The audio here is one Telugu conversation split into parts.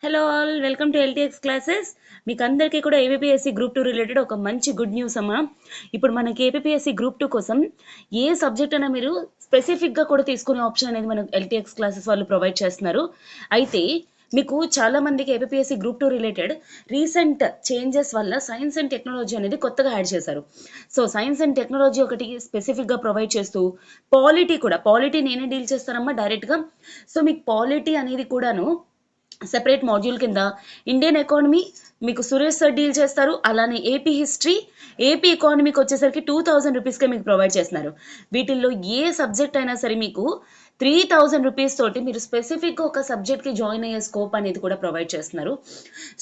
Hello all, welcome to LTX classes. మీకు అందరికీ కూడా ఏపీఎస్సి గ్రూప్ 2 రిలేటెడ్ ఒక మంచి గుడ్ న్యూస్ అమ్మా. ఇప్పుడు మనకి ఏపీఎస్సి గ్రూప్ 2 కోసం ఏ సబ్జెక్ట్ అయినా మీరు స్పెసిఫిక్గా కూడా తీసుకునే ఆప్షన్ అనేది మనకు ఎల్టీఎక్స్ క్లాసెస్ వాళ్ళు ప్రొవైడ్ చేస్తున్నారు. అయితే మీకు చాలా మందికి APSC group 2 related recent changes వల్ల సైన్స్ అండ్ టెక్నాలజీ అనేది కొత్తగా యాడ్ చేశారు. సో సైన్స్ అండ్ టెక్నాలజీ ఒకటి స్పెసిఫిక్గా ప్రొవైడ్ చేస్తూ పాలిటీ నేనే డీల్ చేస్తానమ్మా డైరెక్ట్గా. సో మీకు పాలిటీ అనేది కూడాను సెపరేట్ మాడ్యూల్ కింద ఇండియన్ ఎకానమీ మీకు సురేష్ సార్ డీల్ చేస్తారు. అలానే ఏపీ హిస్టరీ, ఏపీ ఎకానమీకి వచ్చేసరికి 2000 రూపీస్కే మీకు ప్రొవైడ్ చేస్తున్నారు. వీటిల్లో ఏ సబ్జెక్ట్ అయినా సరే మీకు 3000 రూపీస్ తోటి మీరు స్పెసిఫిక్గా ఒక సబ్జెక్ట్కి జాయిన్ అయ్యే స్కోప్ అనేది కూడా ప్రొవైడ్ చేస్తున్నారు.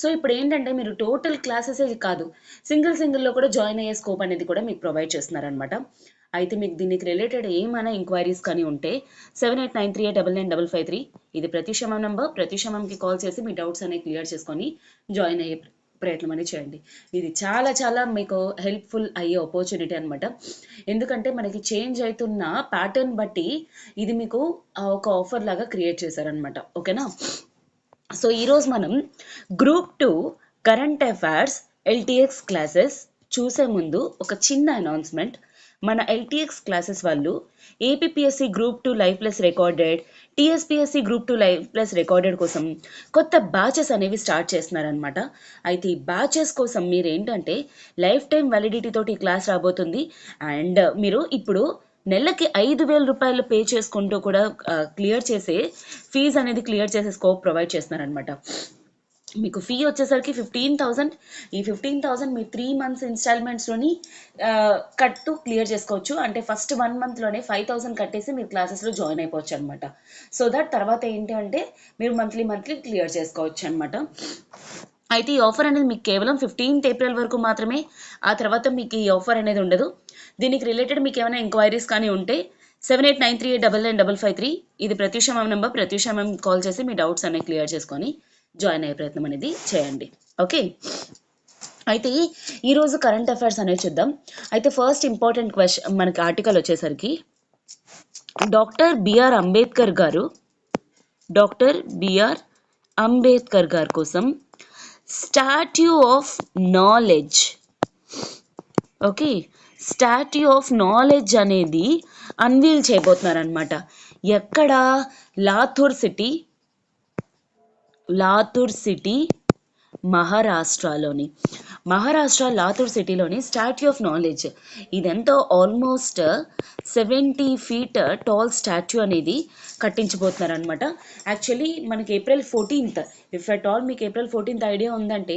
సో ఇప్పుడు ఏంటంటే మీరు టోటల్ క్లాసెస్ కాదు, సింగిల్లో కూడా జాయిన్ అయ్యే స్కోప్ అనేది కూడా మీకు ప్రొవైడ్ చేస్తున్నారు అనమాట. అయితే మీకు దీనికి రిలేటెడ్ ఏమైనా ఎంక్వైరీస్ కానీ ఉంటే 7893899553 ఇది ప్రతిక్షమం నంబర్. ప్రతిక్షమంకి కాల్ చేసి మీ డౌట్స్ అనేవి క్లియర్ చేసుకొని జాయిన్ అయ్యే ప్రయత్నం అనేది చేయండి. ఇది చాలా చాలా మీకు హెల్ప్ఫుల్ అయ్యే ఆపర్చునిటీ అనమాట. ఎందుకంటే మనకి చేంజ్ అవుతున్న ప్యాటర్న్ బట్టి ఇది మీకు ఒక ఆఫర్ లాగా క్రియేట్ చేశారనమాట. ఓకేనా? సో ఈరోజు మనం group 2 current affairs LTX classes చూసే ముందు ఒక చిన్న అనౌన్స్మెంట్. మన ఎల్టీఎక్స్ క్లాసెస్ వాళ్ళు APSC group 2 live plus recorded, TSPSC group 2 live plus recorded కోసం కొత్త బ్యాచెస్ అనేవి స్టార్ట్ చేస్తున్నారనమాట. అయితే ఈ బ్యాచెస్ కోసం మీరు ఏంటంటే లైఫ్ టైం వ్యాలిడిటీ తోటి క్లాస్ రాబోతుంది. అండ్ మీరు ఇప్పుడు నెలకి 5000 రూపాయలు పే చేసుకుంటూ కూడా ఫీజు అనేది క్లియర్ చేసే స్కోప్ ప్రొవైడ్ చేస్తున్నారనమాట. మీకు ఫీ వచ్చేసరికి 15,000. ఈ 15,000 మీ 3 months ఇన్స్టాల్మెంట్స్లోని కట్టు క్లియర్ చేసుకోవచ్చు. అంటే ఫస్ట్ 1 monthలోనే 5,000 కట్టేసి మీరు క్లాసెస్లో జాయిన్ అయిపోవచ్చు అనమాట. సో దట్ తర్వాత ఏంటి అంటే మీరు మంత్లీ క్లియర్ చేసుకోవచ్చు అనమాట. అయితే ఈ ఆఫర్ అనేది మీకు కేవలం 15th ఏప్రిల్ వరకు మాత్రమే. ఆ తర్వాత మీకు ఈ ఆఫర్ అనేది ఉండదు. దీనికి రిలేటెడ్ మీకు ఏమైనా ఎంక్వైరీస్ కానీ ఉంటే 7893899553 ఇది ప్రత్యూషమం నెంబర్. ప్రత్యూషమం కాల్ చేసి మీ డౌట్స్ అనేవి క్లియర్ చేసుకొని జాయిన్ అయ్యే ప్రయత్నం అనేది చేయండి. ఓకే, అయితే ఈరోజు కరెంట్ అఫైర్స్ అనేవి చూద్దాం. అయితే ఫస్ట్ ఇంపార్టెంట్ క్వశ్చన్ మనకి ఆర్టికల్ వచ్చేసరికి డాక్టర్ బిఆర్ అంబేద్కర్ గారు కోసం statue of knowledge, okay, statue of knowledge అనేది అన్వీల్ చేయబోతున్నారనమాట. ఎక్కడ? లాతూర్ సిటీ మహారాష్ట్ర లాతూర్ సిటీలోని స్టాట్యూ ఆఫ్ నాలెడ్జ్. ఇదంతా ఆల్మోస్ట్ 70 feet టాల్ స్టాట్యూ అనేది కట్టించబోతున్నారు అనమాట. యాక్చువల్లీ మనకి April 14th, if at all మీకు April 14th ఐడియా ఉందంటే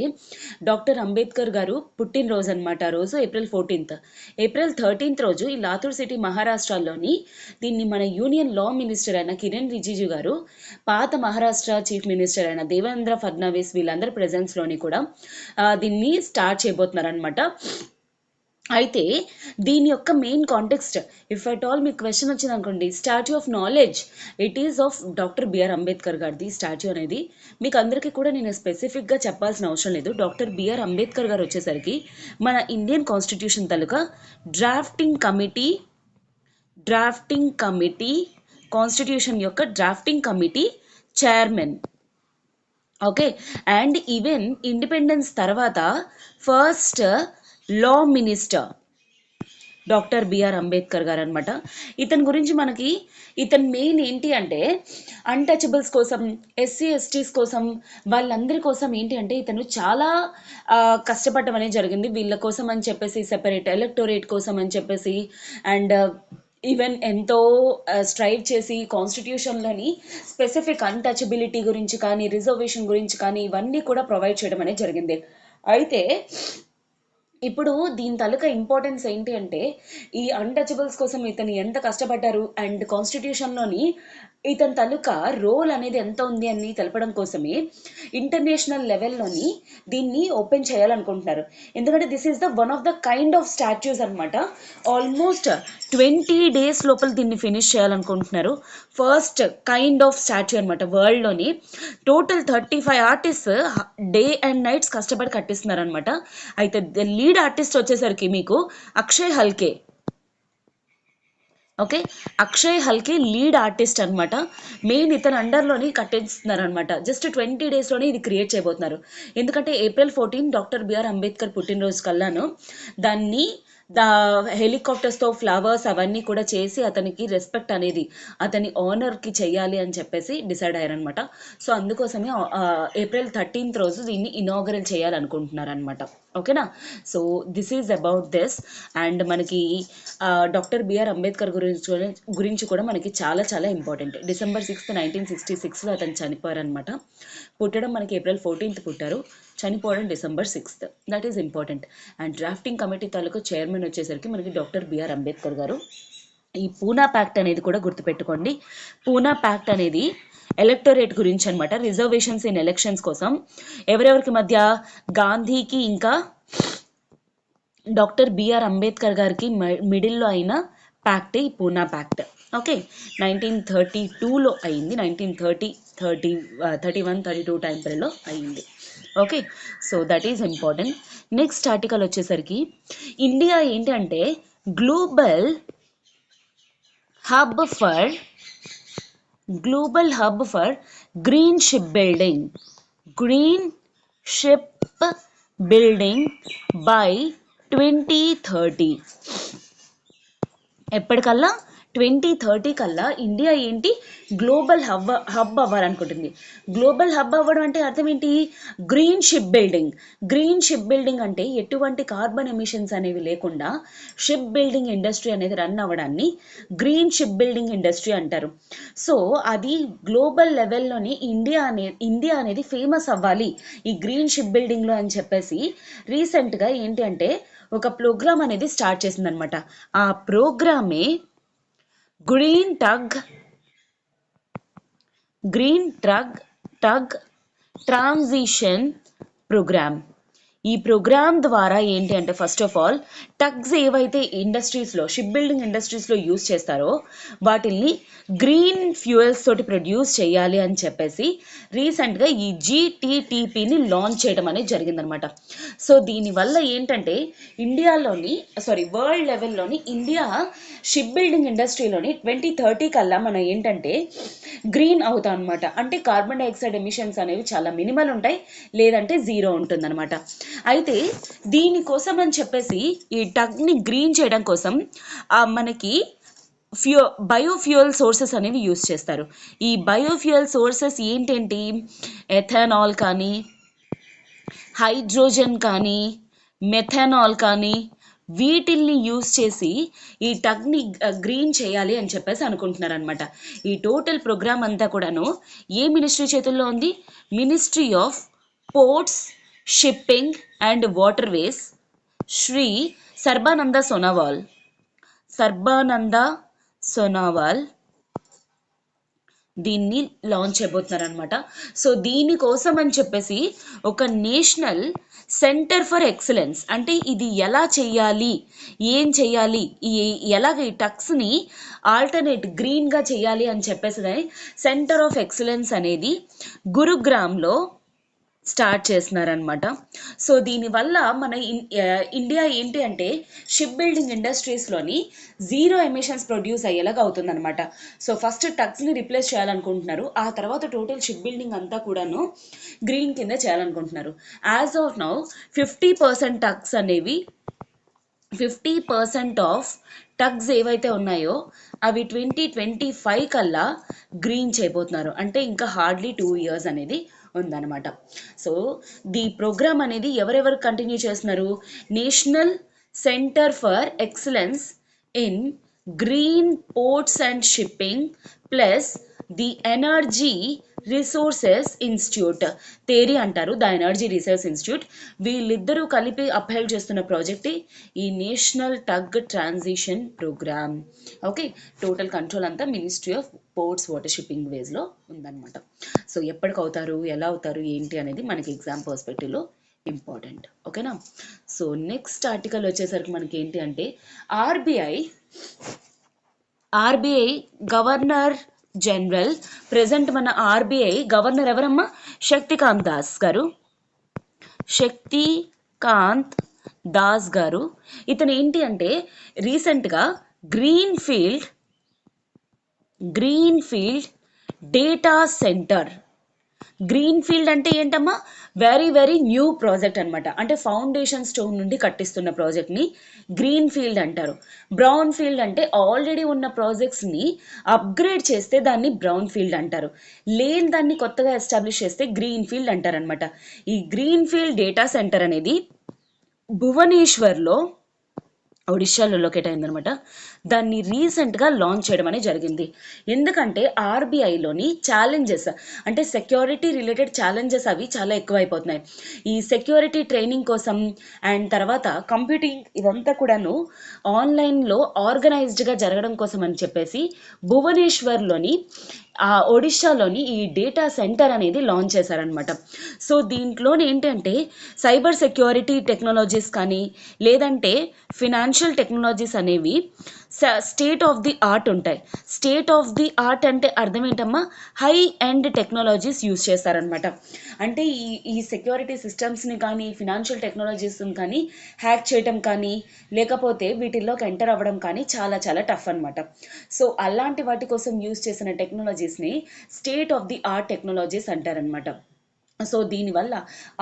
డాక్టర్ అంబేద్కర్ గారు పుట్టినరోజు అనమాట. ఆ రోజు April 14th. April 13th రోజు ఈ లాతూర్ సిటీ మహారాష్ట్రలోని దీన్ని మన యూనియన్ లా మినిస్టర్ అయిన కిరణ్ రిజిజు గారు, పాత మహారాష్ట్ర చీఫ్ మినిస్టర్ అయిన దేవేంద్ర ఫడ్నవీస్ వీళ్ళందరి ప్రెజెన్స్లోని కూడా దీన్ని స్టార్ట్ చేయబోతున్నారు అనమాట. అయితే దీని యొక్క main context, if at all మీకు క్వశ్చన్ వచ్చింది అనుకోండి, statue of knowledge it is of doctor BR Ambedkar గారిది స్టాట్యూ అనేది. మీకు అందరికీ కూడా నేను స్పెసిఫిక్గా చెప్పాల్సిన అవసరం లేదు. డాక్టర్ బిఆర్ అంబేద్కర్ గారు వచ్చేసరికి మన ఇండియన్ కాన్స్టిట్యూషన్ తాలూకా డ్రాఫ్టింగ్ కమిటీ కాన్స్టిట్యూషన్ యొక్క drafting committee chairman. Okay, and even independence తర్వాత first law minister doctor BR Ambedkar గారు అనమాట. ఇతని గురించి ఇతని మెయిన్ ఏంటి అంటే అన్టచబుల్స్ కోసం, ఎస్సీ ఎస్టీస్ కోసం, వాళ్ళందరి కోసం ఏంటి అంటే ఇతను చాలా కష్టపడడం అనేది జరిగింది. వీళ్ళ కోసం అని చెప్పేసి సెపరేట్ ఎలక్టోరేట్ కోసం అని చెప్పేసి అండ్ ఈవెన్ ఎంతో స్ట్రైవ్ చేసి కాన్స్టిట్యూషన్లోని స్పెసిఫిక్ అన్టచబిలిటీ గురించి కానీ, రిజర్వేషన్ గురించి కానీ ఇవన్నీ కూడా ప్రొవైడ్ చేయడం అనేది జరిగింది. అయితే ఇప్పుడు దీని తాలూకా ఇంపార్టెన్స్ ఏంటి అంటే ఈ అన్టచబుల్స్ కోసం ఇతను ఎంత కష్టపడ్డారు అండ్ కాన్స్టిట్యూషన్లోని ఇతని తాలూకా రోల్ అనేది ఎంత ఉంది అని తెలపడం కోసమే ఇంటర్నేషనల్ లెవెల్లోని దీన్ని ఓపెన్ చేయాలనుకుంటున్నారు. ఎందుకంటే this is the one of the kind of statues అనమాట. ఆల్మోస్ట్ 20 days లోపల దీన్ని ఫినిష్ చేయాలనుకుంటున్నారు. ఫస్ట్ కైండ్ ఆఫ్ స్టాట్యూ అనమాట వరల్డ్లోని. Total 35 artists day and nights కష్టపడి కట్టిస్తున్నారు అనమాట. అయితే లీడ్ ఆర్టిస్ట్ వచ్చేసరికి మీకు అక్షయ్ హల్కే. ఓకే. అక్షయ్ హల్కి లీడ్ ఆర్టిస్ట్ అనమాట. మెయిన్ ఇతని అండర్లోని కట్టిస్తున్నారు అనమాట. జస్ట్ 20 డేస్లోనే ఇది క్రియేట్ చేయబోతున్నారు. ఎందుకంటే April 14 డాక్టర్ బిఆర్ అంబేద్కర్ పుట్టినరోజు కల్లాను దాన్ని దా హెలికాప్టర్స్తో ఫ్లవర్స్ అవన్నీ కూడా చేసి అతనికి రెస్పెక్ట్ అనేది అతని ఆనర్కి చెయ్యాలి అని చెప్పేసి డిసైడ్ అయ్యారనమాట. సో అందుకోసమే April 13 రోజు దీన్ని ఇనాగరల్ చేయాలనుకుంటున్నారనమాట. ఓకేనా. So this is about this. And మనకి డాక్టర్ బిఆర్ అంబేద్కర్ గురించి కూడా మనకి చాలా చాలా ఇంపార్టెంట్. December 6, 1966 అతను చనిపోయారనమాట. పుట్టడం మనకి April 14 పుట్టారు, చనిపోవడం December 6. That is important. And drafting committee తాలూకు చైర్మన్ వచ్చేసరికి మనకి డాక్టర్ బిఆర్ అంబేద్కర్ గారు. ఈ పూనా ప్యాక్ట్ అనేది కూడా గుర్తుపెట్టుకోండి. పూనా ప్యాక్ట్ అనేది ఎలక్టోరేట్ గురించి అనమాట. రిజర్వేషన్స్ ఇన్ ఎలక్షన్స్ కోసం ఎవరెవరికి మధ్య, గాంధీకి ఇంకా డాక్టర్ బిఆర్ అంబేద్కర్ గారికి మిడిల్లో అయిన ప్యాక్ట్ ఈ పూనా ప్యాక్ట్. ఓకే. 1932లో అయింది. 31, 32 టైం పీరియడ్లో అయింది. Okay. So that is important. Next article వచ్చేసరికి ఇండియా ఏంటి అంటే global hub for green ship building by 2030. ఎప్పటికల్లా 2030 కల్లా ఇండియా ఏంటి గ్లోబల్ హబ్ అవ్వాలనుకుంటుంది. గ్లోబల్ హబ్ అవ్వడం అంటే అర్థం ఏంటి? గ్రీన్ షిప్ బిల్డింగ్ అంటే ఎటువంటి కార్బన్ ఎమిషన్స్ అనేవి లేకుండా షిప్ బిల్డింగ్ ఇండస్ట్రీ అనేది రన్ అవ్వడాన్ని గ్రీన్ షిప్ బిల్డింగ్ ఇండస్ట్రీ అంటారు. సో అది గ్లోబల్ లెవెల్లోని ఇండియా అనేది ఫేమస్ అవ్వాలి ఈ గ్రీన్ షిప్ బిల్డింగ్లో అని చెప్పేసి రీసెంట్గా ఏంటి అంటే ఒక ప్రోగ్రామ్ అనేది స్టార్ట్ చేసిందనమాట. ఆ ప్రోగ్రామే గ్రీన్ టగ్ ట్రాన్సిషన్ ప్రోగ్రామ్. ఈ ప్రోగ్రామ్ ద్వారా ఏంటి అంటే ఫస్ట్ ఆఫ్ ఆల్ టగ్స్ ఏవైతే ఇండస్ట్రీస్లో షిప్ బిల్డింగ్ ఇండస్ట్రీస్లో యూజ్ చేస్తారో వాటిల్ని గ్రీన్ ఫ్యూయల్స్ తోటి ప్రొడ్యూస్ చేయాలి అని చెప్పేసి రీసెంట్గా ఈ GTTPని లాంచ్ చేయడం అనేది జరిగిందనమాట. సో దీనివల్ల ఏంటంటే వరల్డ్ లెవెల్లోని ఇండియా షిప్ బిల్డింగ్ ఇండస్ట్రీలోని 2030 కల్లా మనం ఏంటంటే గ్రీన్ అవుతాం అనమాట. అంటే కార్బన్ డైఆక్సైడ్ ఎమిషన్స్ అనేవి చాలా మినిమల్ ఉంటాయి, లేదంటే జీరో ఉంటుందన్నమాట. అయితే దీనికోసం అని చెప్పేసి ఈ టగ్ని గ్రీన్ చేయడం కోసం మనకి బయోఫ్యూయల్ సోర్సెస్ అనేవి యూస్ చేస్తారు. ఈ బయోఫ్యూయల్ సోర్సెస్ ఏంటేంటి? ఎథనాల్ కానీ, హైడ్రోజన్ కానీ, మెథనాల్ కానీ వీటిల్ని యూస్ చేసి ఈ టగ్ని గ్రీన్ చేయాలి అని చెప్పేసి అనుకుంటున్నారు అనమాట. ఈ టోటల్ ప్రోగ్రామ్ అంతా కూడాను ఏ మినిస్ట్రీ చేతుల్లో ఉంది? Ministry of ports, shipping and waterways, Shri Sarbananda Sonowal దీన్ని లాంచ్ చేయబోతున్నారు అనమాట. సో దీనికోసం అని చెప్పేసి ఒక నేషనల్ సెంటర్ ఫర్ ఎక్సలెన్స్, అంటే ఇది ఎలా చెయ్యాలి, ఏం చెయ్యాలి, ఎలాగ ఈ టక్స్ని ఆల్టర్నేట్ గ్రీన్గా చెయ్యాలి అని చెప్పేసి సెంటర్ ఆఫ్ ఎక్సలెన్స్ అనేది గురుగ్రామ్లో స్టార్ట్ చేస్తున్నారనమాట. సో దీనివల్ల మన ఇండియా ఏంటి అంటే షిప్ బిల్డింగ్ ఇండస్ట్రీస్లోని జీరో ఎమిషన్స్ ప్రొడ్యూస్ అయ్యేలాగా అవుతుందన్నమాట. సో ఫస్ట్ టగ్స్ని రిప్లేస్ చేయాలనుకుంటున్నారు, ఆ తర్వాత టోటల్ షిప్ బిల్డింగ్ అంతా కూడాను గ్రీన్ కింద చేయాలనుకుంటున్నారు. యాజ్ ఆఫ్ నౌ 50% టగ్స్ అనేవి 50% ఆఫ్ టగ్స్ ఏవైతే ఉన్నాయో అవి 2025 కల్లా గ్రీన్ చేయబోతున్నారు. అంటే ఇంకా హార్డ్లీ 2 years అనేది ఉందన్నమాట. సో ది ప్రోగ్రామ్ అనేది ఎవరెవరు కంటిన్యూ చేస్తున్నారు? National centre for excellence in green ports and shipping plus the energy resources institute, తేరి అంటారు ద ఎనర్జీ రీసెర్చ్ ఇన్స్టిట్యూట్. వీళ్ళిద్దరూ కలిపి అప్హెల్డ్ చేస్తున్న ప్రాజెక్ట్ ఈ national tug transition program. Okay. Total control అంతా ministry of ports, water, shipping వేస్లో ఉందన్నమాట. సో ఎప్పటికవుతారు, ఎలా అవుతారు, ఏంటి అనేది మనకి ఎగ్జామ్ పర్స్పెక్టివ్లో ఇంపార్టెంట్. ఓకేనా. సో నెక్స్ట్ ఆర్టికల్ వచ్చేసరికి మనకి ఏంటి అంటే ఆర్బీఐ గవర్నర్ జనరల్. ప్రెసెంట్ మన ఆర్బీఐ గవర్నర్ ఎవరమ్మా? శక్తికాంత్ దాస్ గారు. ఇతను ఏంటి అంటే రీసెంట్గా green field green field data center. Green field అంటే ఏంటమ్మా, వెరీ వెరీ న్యూ ప్రాజెక్ట్ అనమాట. అంటే ఫౌండేషన్ స్టోన్ నుండి కట్టిస్తున్న ప్రాజెక్ట్ని గ్రీన్ ఫీల్డ్ అంటారు. బ్రౌన్ ఫీల్డ్ అంటే ఆల్రెడీ ఉన్న ప్రాజెక్ట్స్ని అప్గ్రేడ్ చేస్తే దాన్ని బ్రౌన్ ఫీల్డ్ అంటారు. లేని దాన్ని కొత్తగా ఎస్టాబ్లిష్ చేస్తే గ్రీన్ ఫీల్డ్ అంటారు అనమాట. ఈ గ్రీన్ ఫీల్డ్ డేటా సెంటర్ అనేది భువనేశ్వర్లో, ఒడిశాలో లొకేట్ అయిందనమాట. దాన్ని రీసెంట్గా లాంచ్ చేయడం అనేది జరిగింది. ఎందుకంటే ఆర్బీఐలోని ఛాలెంజెస్, అంటే సెక్యూరిటీ రిలేటెడ్ ఛాలెంజెస్ అవి చాలా ఎక్కువైపోతున్నాయి. ఈ సెక్యూరిటీ ట్రైనింగ్ కోసం అండ్ తర్వాత కంప్యూటింగ్ ఇదంతా కూడాను ఆన్లైన్లో ఆర్గనైజ్డ్గా జరగడం కోసం అని చెప్పేసి భువనేశ్వర్లోని ఒడిశాలోని ఈ డేటా సెంటర్ అనేది లాంచ్ చేశారనమాట. సో దీంట్లోని ఏంటంటే సైబర్ సెక్యూరిటీ టెక్నాలజీస్ కానీ లేదంటే ఫినాన్షియల్ టెక్నాలజీస్ అనేవి స్టేట్ ఆఫ్ ది ఆర్ట్ ఉంటాయి. స్టేట్ ఆఫ్ ది ఆర్ట్ అంటే అర్థం ఏంటమ్మా, హై ఎండ్ టెక్నాలజీస్ యూస్ చేస్తారనమాట. అంటే ఈ సెక్యూరిటీ సిస్టమ్స్ని కానీ ఫినాన్షియల్ టెక్నాలజీస్ని కానీ హ్యాక్ చేయడం కానీ లేకపోతే వీటిల్లోకి ఎంటర్ అవ్వడం కానీ చాలా చాలా టఫ్ అనమాట. సో అలాంటి వాటి కోసం యూస్ చేసిన టెక్నాలజీస్ని state of the art technologies అంటారనమాట. సో దీనివల్ల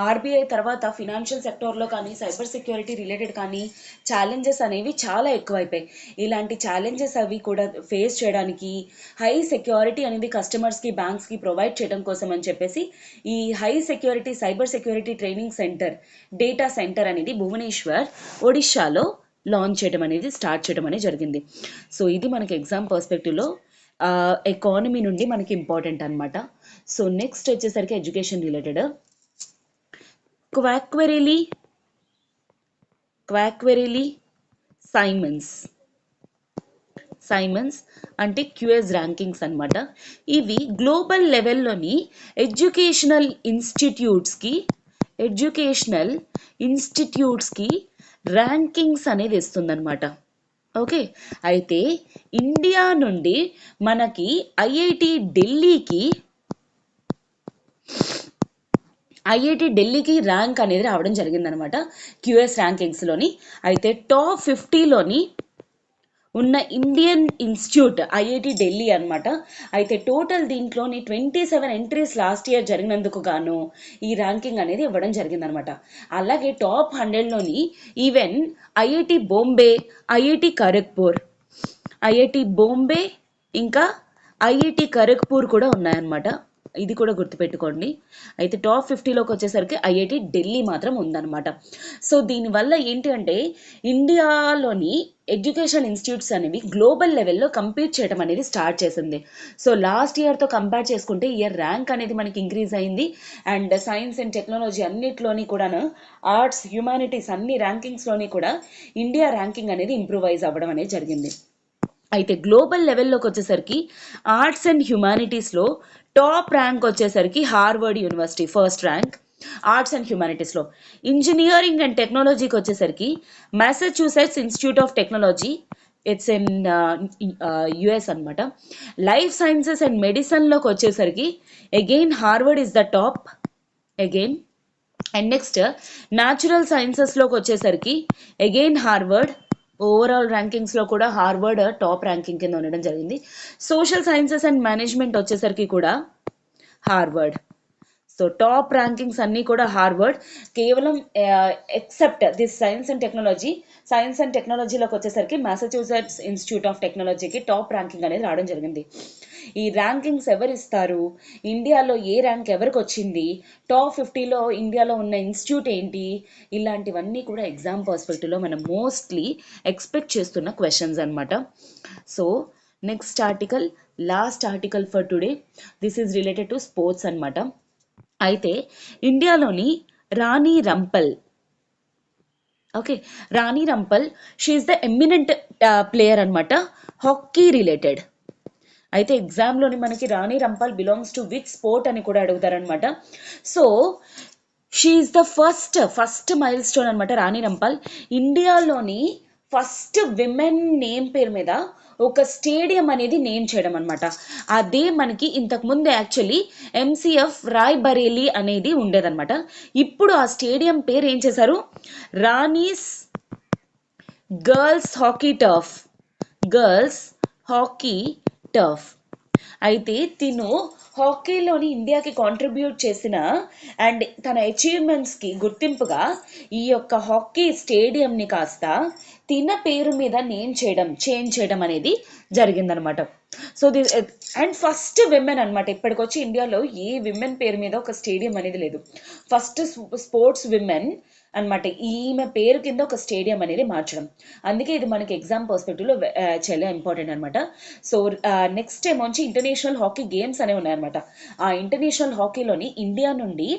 ఆర్బీఐ తర్వాత ఫినాన్షియల్ సెక్టార్లో కానీ సైబర్ సెక్యూరిటీ రిలేటెడ్ కానీ ఛాలెంజెస్ అనేవి చాలా ఎక్కువైపోయాయి. ఇలాంటి ఛాలెంజెస్ అవి కూడా ఫేస్ చేయడానికి హై సెక్యూరిటీ అనేది కస్టమర్స్కి బ్యాంక్స్కి ప్రొవైడ్ చేయడం కోసం అని చెప్పేసి ఈ high security cyber security training center data centre అనేది భువనేశ్వర్ ఒడిశాలో లాంచ్ చేయడం అనేది స్టార్ట్ చేయడం అనేది జరిగింది. సో ఇది మనకి ఎగ్జామ్ పర్స్పెక్టివ్లో ఎకానమీ నుండి మనకి ఇంపార్టెంట్ అనమాట. సో నెక్స్ట్ వచ్చేసరికి ఎడ్యుకేషన్ రిలేటెడ్. క్వాక్వెరిలీ సైమన్స్ అంటే క్యూఎస్ ర్యాంకింగ్స్ అనమాట. ఇవి గ్లోబల్ లెవెల్లోని ఎడ్యుకేషనల్ ఇన్స్టిట్యూట్స్కి ర్యాంకింగ్స్ అనేది ఇస్తుందన్నమాట. ఓకే, అయితే ఇండియా నుండి మనకి ఐఐటి ఢిల్లీకి ర్యాంక్ అనేది రావడం జరిగిందనమాట క్యూఎస్ ర్యాంకింగ్స్లోని. అయితే టాప్ 50లోని ఉన్న ఇండియన్ ఇన్స్టిట్యూట్ ఐఐటి ఢిల్లీ అనమాట. అయితే టోటల్ దీంట్లోని 27 ఎంట్రీస్ లాస్ట్ ఇయర్ జరిగినందుకు గాను ఈ ర్యాంకింగ్ అనేది ఇవ్వడం జరిగిందనమాట. అలాగే టాప్ 100లోని ఈవెన్ ఐఐటి బాంబే ఇంకా ఐఐటి ఖరగ్పూర్ కూడా ఉన్నాయన్నమాట. ఇది కూడా గుర్తుపెట్టుకోండి. అయితే టాప్ 50లోకి వచ్చేసరికి ఐఐటి ఢిల్లీ మాత్రం ఉందన్నమాట. సో దీనివల్ల ఏంటి అంటే ఇండియాలోని ఎడ్యుకేషన్ ఇన్స్టిట్యూట్స్ అనేవి గ్లోబల్ లెవెల్లో కంపీట్ చేయడం అనేది స్టార్ట్ చేసింది. సో లాస్ట్ ఇయర్తో కంపేర్ చేసుకుంటే ఇయర్ ర్యాంక్ అనేది మనకి ఇంక్రీజ్ అయింది. అండ్ సైన్స్ అండ్ టెక్నాలజీ అన్నిట్లోని కూడాను, ఆర్ట్స్ హ్యుమానిటీస్ అన్ని ర్యాంకింగ్స్లోని కూడా ఇండియా ర్యాంకింగ్ అనేది ఇంప్రూవైజ్ అవ్వడం అనేది జరిగింది. అయితే గ్లోబల్ లెవెల్లోకి వచ్చేసరికి ఆర్ట్స్ అండ్ హ్యుమానిటీస్లో టాప్ ర్యాంక్ వచ్చేసరికి Harvard university first rank arts and హ్యుమానిటీస్లో. ఇంజనీరింగ్ అండ్ టెక్నాలజీకి వచ్చేసరికి Massachusetts institute of technology, it's in US అనమాట. లైఫ్ సైన్సెస్ అండ్ మెడిసిన్లోకి వచ్చేసరికి again Harvard is the top again. And next natural సైన్సెస్లోకి వచ్చేసరికి అగైన్ హార్వర్డ్. ఓవరాల్ ర్యాంకింగ్స్లో కూడా హార్వర్డ్ టాప్ ర్యాంకింగ్ కింద ఉండడం జరిగింది. సోషల్ సైన్సెస్ అండ్ మేనేజ్మెంట్ వచ్చేసరికి కూడా హార్వర్డ్. సో టాప్ ర్యాంకింగ్స్ అన్నీ కూడా హార్వర్డ్. కేవలం ఎక్సెప్ట్ దిస్ సైన్స్ అండ్ టెక్నాలజీలోకి వచ్చేసరికి మ్యాసచ్యూసెట్స్ ఇన్స్టిట్యూట్ ఆఫ్ టెక్నాలజీకి టాప్ ర్యాంకింగ్ అనేది రావడం జరిగింది. ఈ ర్యాంకింగ్స్ ఎవరు ఇస్తారు, ఇండియాలో ఏ ర్యాంక్ ఎవరికి వచ్చింది, టాప్ 50లో ఇండియాలో ఉన్న ఇన్స్టిట్యూట్ ఏంటి, ఇలాంటివన్నీ కూడా ఎగ్జామ్ పర్స్పెక్టివ్లో మనం మోస్ట్లీ ఎక్స్పెక్ట్ చేస్తున్న క్వశ్చన్స్ అనమాట. So next article, last article for today, this is related to sports అనమాట. అయితే ఇండియాలోని Rani Rampal, she is the eminent player అనమాట హాకీ రిలేటెడ్. అయితే ఎగ్జామ్లోని మనకి Rani Rampal belongs to which sport అని కూడా అడుగుతారనమాట. So she is the first milestone అనమాట రాణి రంపాల్. ఇండియాలోని ఫస్ట్ విమెన్ నేమ్ పేరు మీద ఒక స్టేడియం అనేది నేమ్ చేయడం అనమాట. అదే మనకి ఇంతకుముందు యాక్చువల్లీ ఎంసీఎఫ్ రాయ్ బరేలీ అనేది ఉండేదన్నమాట. ఇప్పుడు ఆ స్టేడియం పేరు ఏం చేశారు, రాణీస్ గర్ల్స్ హాకీ టర్ఫ్ అయితే తిను హాకీలోని ఇండియాకి కాంట్రిబ్యూట్ చేసిన అండ్ తన అచీవ్మెంట్స్కి గుర్తింపుగా ఈ యొక్క హాకీ స్టేడియంని కాస్త తిన పేరు మీద చేంజ్ చేయడం అనేది జరిగిందనమాట. సో అండ్ ఫస్ట్ విమెన్ అనమాట, ఇప్పటికొచ్చి ఇండియాలో ఏ విమెన్ పేరు మీద ఒక స్టేడియం అనేది లేదు. ఫస్ట్ స్పోర్ట్స్ విమెన్ అనమాట ఈమె పేరు కింద ఒక స్టేడియం అనేది మార్చడం. అందుకే ఇది మనకి ఎగ్జామ్ పర్స్పెక్టివ్లో చాలా ఇంపార్టెంట్ అనమాట. సో నెక్స్ట్ ఏమొచ్చి ఇంటర్నేషనల్ హాకీ గేమ్స్ అనేవి ఉన్నాయన్నమాట. ఆ ఇంటర్నేషనల్ హాకీలోని ఇండియా నుండి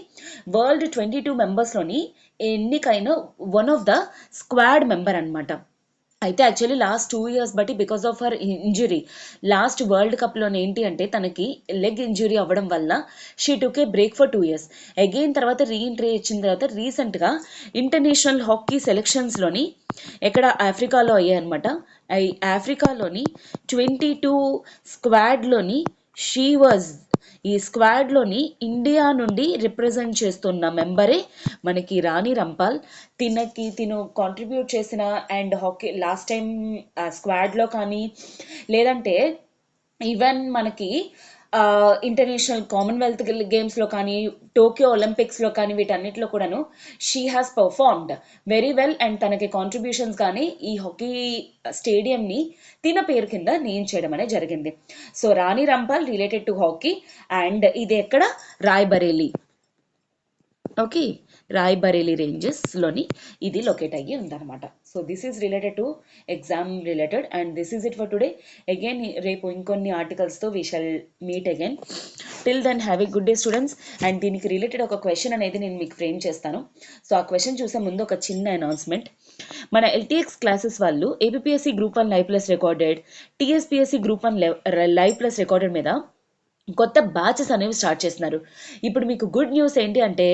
వరల్డ్ 22 మెంబర్స్లోని ఎన్నికైన one of the squad member అనమాట. అయితే యాక్చువల్లీ లాస్ట్ 2 years బట్టి because of her injury, last world కప్లోనే ఏంటి అంటే తనకి లెగ్ ఇంజురీ అవ్వడం వల్ల she took a break for 2 years. Again తర్వాత రీఎంట్రీ ఇచ్చిన తర్వాత రీసెంట్గా ఇంటర్నేషనల్ హాకీ సెలెక్షన్స్లోని ఎక్కడ ఆఫ్రికాలో అయ్యాయి అనమాట. ఆఫ్రికాలోని 22 స్క్వాడ్లోని షీ వాజ్ ఈ స్క్వాడ్లోని ఇండియా నుండి రిప్రజెంట్ చేస్తున్న మెంబరే మనకి రాణి రంపాల్. తిను కాంట్రిబ్యూట్ చేసిన అండ్ హాకీ లాస్ట్ టైం స్క్వాడ్లో కానీ లేదంటే ఈవెన్ మనకి ఇంటర్నేషనల్ కామన్వెల్త్ గేమ్స్లో కానీ టోక్యో ఒలింపిక్స్లో కానీ వీటన్నిటిలో కూడాను she has performed very well. And తనకి కాంట్రిబ్యూషన్స్ కానీ ఈ హాకీ స్టేడియంని తిన పేరు కింద నేమ్ చేయడం అనేది జరిగింది. So Rani Rampal related to hockey and ఇది ఎక్కడ రాయ్బరేలీ, ఓకే, రాయ్బరేలీ రేంజెస్లోని ఇది లొకేట్ అయ్యి ఉందన్నమాట. So this is related to exam related and this is it for today. Again రేపు ఇంకొన్ని ఆర్టికల్స్తో we shall meet again. Till then have a good day students. And దీనికి రిలేటెడ్ ఒక క్వశ్చన్ అనేది నేను మీకు ఫ్రేమ్ చేస్తాను. సో ఆ క్వశ్చన్ చూసే ముందు ఒక చిన్న అనౌన్స్మెంట్. మన ఎల్టీఎక్స్ క్లాసెస్ వాళ్ళు APSC group 1 live plus recorded, TSPSC group 1 live plus recorded మీద కొత్త బ్యాచెస్ అనేవి స్టార్ట్ చేస్తున్నారు. ఇప్పుడు మీకు గుడ్ న్యూస్ ఏంటి అంటే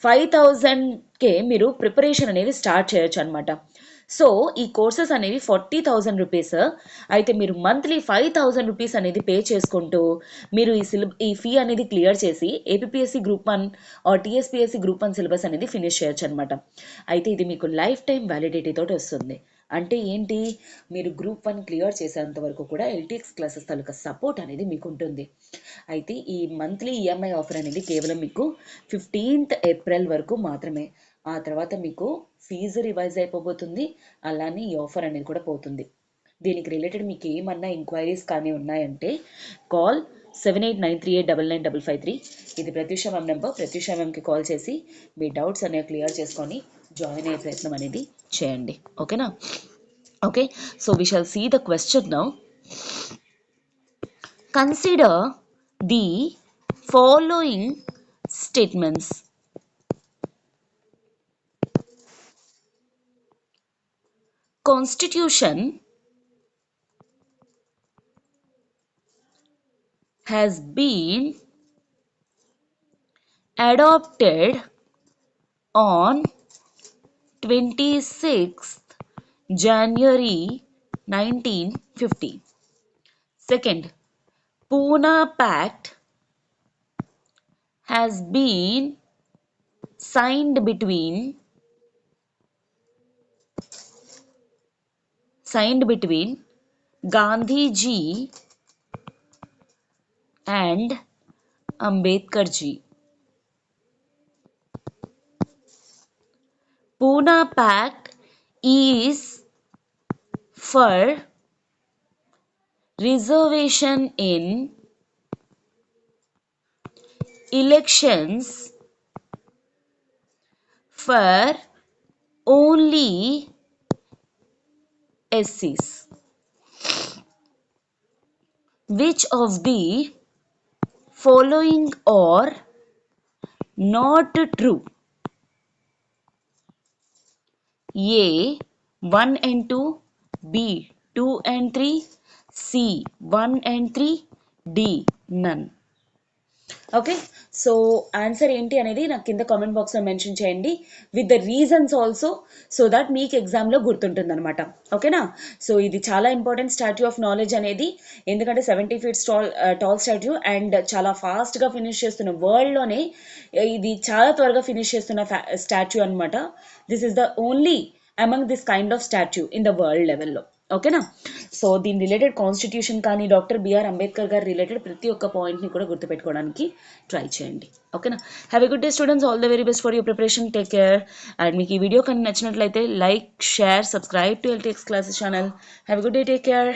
5,000కే మీరు ప్రిపరేషన్ అనేది స్టార్ట్ చేయొచ్చు అనమాట. సో ఈ కోర్సెస్ అనేవి 40,000 రూపీస్. అయితే మీరు మంత్లీ 5,000 రూపీస్ అనేది పే చేసుకుంటూ మీరు ఈ ఫీ అనేది క్లియర్ చేసి APSC group 1 or TSPSC group 1 syllabus అనేది ఫినిష్ చేయొచ్చు అనమాట. అయితే ఇది మీకు లైఫ్ టైం వ్యాలిడిటీ తోటి వస్తుంది. అంటే ఏంటి, మీరు గ్రూప్ 1 క్లియర్ చేసేంత వరకు కూడా ఎల్టీఎక్స్ క్లాసెస్ తాలూకా సపోర్ట్ అనేది మీకు ఉంటుంది. అయితే ఈ మంత్లీ ఈఎంఐ ఆఫర్ అనేది కేవలం మీకు 15th ఏప్రిల్ వరకు మాత్రమే. ఆ తర్వాత మీకు ఫీజు రివైజ్ అయిపోబోతుంది, అలానే ఈ ఆఫర్ అనేది కూడా పోతుంది. దీనికి రిలేటెడ్ మీకు ఏమన్నా ఎంక్వైరీస్ కానీ ఉన్నాయంటే కాల్ 7893899553. ఇది ప్రత్యూష మ్యామ్ నెంబర్. ప్రత్యూష మ్యామ్కి కాల్ చేసి మీ డౌట్స్ అనేవి క్లియర్ చేసుకొని జాయిన్ అయ్యే ప్రయత్నం అనేది చేయండి. ఓకేనా? Okay, so we shall see the question now. Consider the following statements. Constitution has been adopted on 26th January 1950. Second, Pune Pact has been signed between Gandhi ji and Ambedkar ji. Pune Pact is for reservation in elections for only SCs. Which of the following are not true? A 1 and 2, B 2 and 3, C 1 and 3, D none. Okay, so answer ఏంటి అనేది నాకు కింద కామెంట్ బాక్స్లో మెన్షన్ చేయండి with the reasons also, so that మీకు ఎగ్జామ్లో గుర్తుంటుంది అనమాట. ఓకేనా? సో ఇది చాలా ఇంపార్టెంట్ స్టాట్యూ ఆఫ్ నాలెడ్జ్ అనేది, ఎందుకంటే 70 feet టాల్ స్టాట్యూ అండ్ చాలా ఫాస్ట్గా ఫినిష్ చేస్తున్న వరల్డ్లోనే ఇది చాలా త్వరగా ఫినిష్ చేస్తున్న స్టాట్యూ అనమాట. This is the only among this kind of statue in the world లెవెల్లో. ఓకేనా? సో దీని రిలేటెడ్ కాన్స్టిట్యూషన్ కానీ డాక్టర్ బిఆర్ అంబేద్కర్ గారు రిలేటెడ్ ప్రతి ఒక్క పాయింట్ని కూడా గుర్తుపెట్టుకోవడానికి ట్రై చేయండి. ఓకేనా? Have a good day students, all the very best for your preparation. Take care. And మీకు ఈ వీడియో కానీ నచ్చినట్లయితే like, share, subscribe to LTX classes channel. Have a good day, take care.